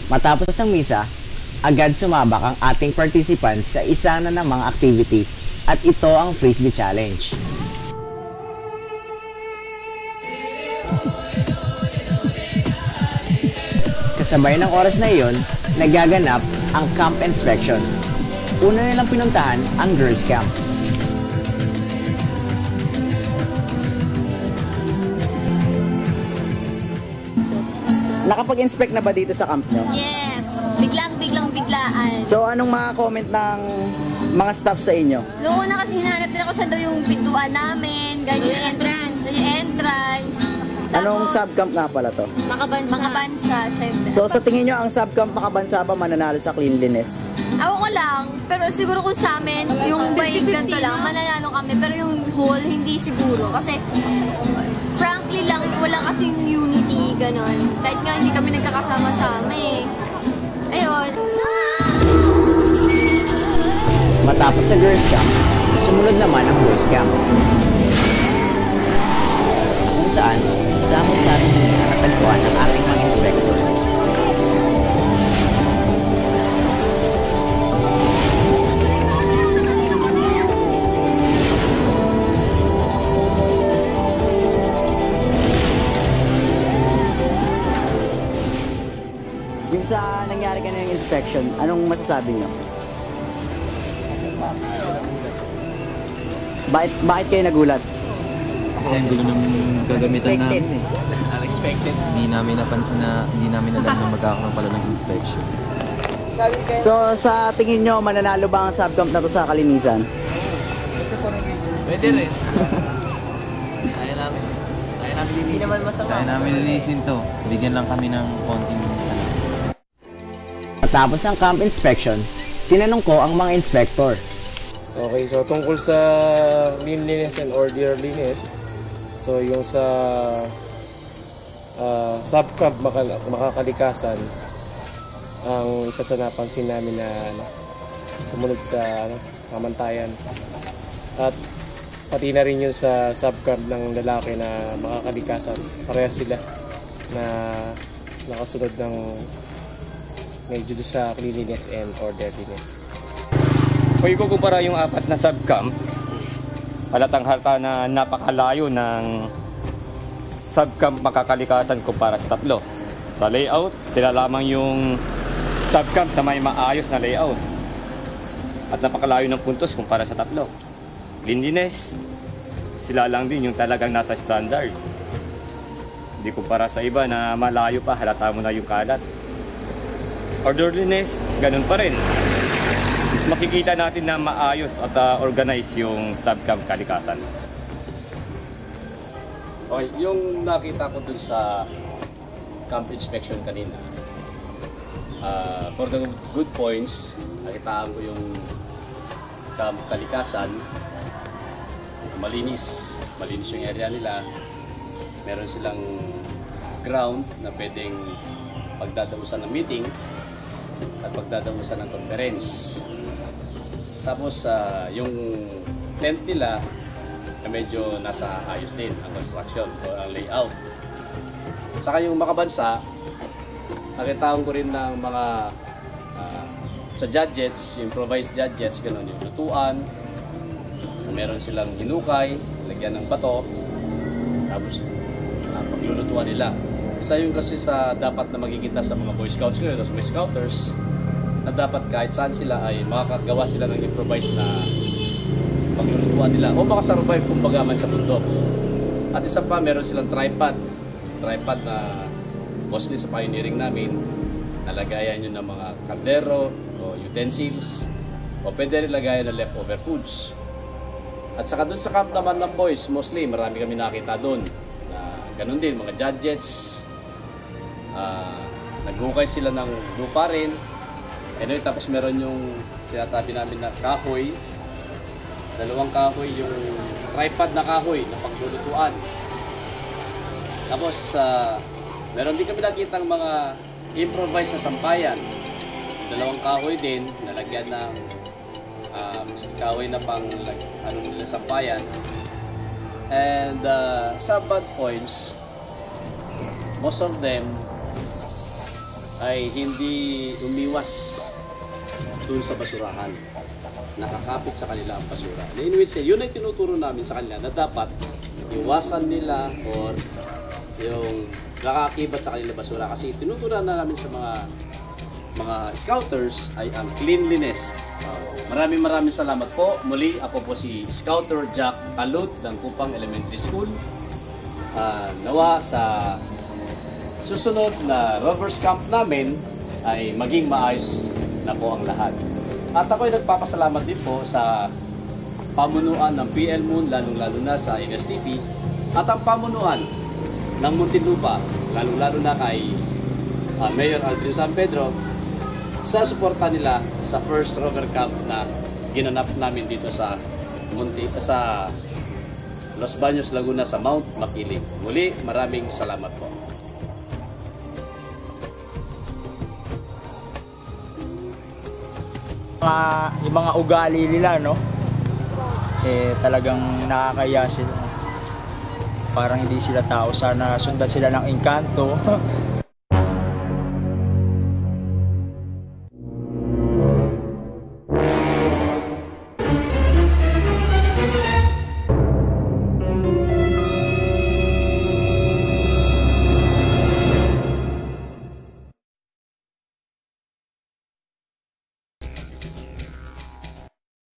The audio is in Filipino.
Matapos ang misa, agad sumabak ang ating participants sa isa na namang activity at ito ang Frisbee Challenge. Kasabay ng oras na iyon, nagaganap ang camp inspection. Una nilang pinuntahan ang Girls Camp. Nakapag-inspect na ba dito sa camp nyo? Yes! Biglaan. So anong mga comment ng mga staff sa inyo? Noong una kasi hinanap din ako sa daw yung pintuan namin, ganyan. Yung entrance. Anong subcamp nga pala to? Makabansa, syempre. So sa tingin nyo, ang subcamp Makabansa ba mananalo sa cleanliness? Ako ko lang, pero siguro kung sa amin, yung by ganito lang, mananalo kami. Pero yung whole, hindi siguro. Kasi, frankly lang, wala kasing unity, ganon. Kahit nga hindi kami nagkakasama-sama eh. Ayun. Matapos sa Girls Camp, sumunod naman ang Boys Camp. Kung saan, samot-sarong natagpuan ng ating mga inspector. Yung sa nangyari kanina yung inspection, anong masasabi nyo? Bakit kayo nagulat? Kasi ang gulo ng gagamitan namin eh. Unexpected. Hindi namin napansin na, hindi namin alam na magkakaroon pala ng inspection. So sa tingin nyo, mananalo ba ang subcamp na to sa kalinisan? Pwede rin. Kaya namin linisin. Hindi naman masama. Kaya namin linisin to. Bigyan lang kami ng konting Matapos ang camp inspection, tinanong ko ang mga inspector. Okay, so tungkol sa cleanliness and orderliness, so yung sa subcamp makakalikasan, ang isa sa napansin namin na sumunod sa pamantayan. At pati na rin yung sa subcamp ng lalaki na makakalikasan, parehas sila na nakasunod ng medyo sa cleanliness and orderliness. Kung ikukumpara yung apat na subcamp, halatang halata na napakalayo ng subcamp makakalikasan kumpara sa tatlo. Sa layout, sila lamang yung subcamp na may maayos na layout. At napakalayo ng puntos kumpara sa tatlo. Cleanliness, sila lang din yung talagang nasa standard. Hindi kumpara sa iba na malayo pa, halata mo na yung kalat. Orderliness, ganun pa rin. Makikita natin na maayos at organize yung subcamp kalikasan. Okay, yung nakita ko dun sa camp inspection kanina, for the good points, nakitaan ko yung camp kalikasan, malinis yung area nila, meron silang ground na pwedeng pagdadausan ng meeting at pagdadausan ng conference. Tapos yung tent nila na medyo nasa ayos din ang construction o ang layout. Saka yung Makabansa, nakitaan ko rin ng mga sa gadgets, yung improvised gadgets, gano'n yung lutuan. Meron silang hinukay, lagyan ng bato, tapos paglulutuan nila. Isa yung kasi sa dapat na makikita sa mga Boy Scouts ngayon, sa Boy Scouters, na dapat kahit saan sila ay makakagawa sila ng improvised na paglulutuan nila o makasurvive kumbaga man sa bundok. At isa pa, meron silang tripod na mostly sa pioneering namin, nalagayan nyo ng mga kaldero o utensils o pwede rin lagayan ng leftover foods. At saka dun sa camp naman ng boys, mostly marami kami nakita dun na ganun din, mga gadgets, naghukay sila ng lupa rin. Anyway, tapos meron yung sinatabi namin na kahoy, dalawang kahoy, yung tripod na kahoy na paglulutuan. Tapos meron din kami nakitang mga improvised na sampayan, dalawang kahoy din, nalagyan ng kahoy na pang nila sampayan. And sa bad points, most of them ay hindi umiwas dun sa basurahan. Nakakapit sa kanila ang basura. In which, yun ay tinuturo namin sa kanila na dapat iwasan nila or yung nakakibat sa kanila basura. Kasi tinuturan na namin sa mga scouters ay ang cleanliness. Maraming salamat po. Muli, ako po si Scouter Jack Alut ng Kupang Elementary School. Nawa sa susunod na Rovers Camp namin ay maging maayos na po ang lahat. At ako'y nagpapasalamat din po sa pamunuan ng PL Moon, lalong-lalo na sa NSTP, at ang pamunuan ng Muntinlupa, lalong-lalo na kay Mayor Aldrin San Pedro, sa suporta nila sa first Rover Camp na ginanap namin dito sa Los Baños, Laguna sa Mount Makiling. Muli, maraming salamat po. Yung mga ugali nila, no? Talagang nakakaya sila. Parang hindi sila tao. Sana sundan sila ng engkanto.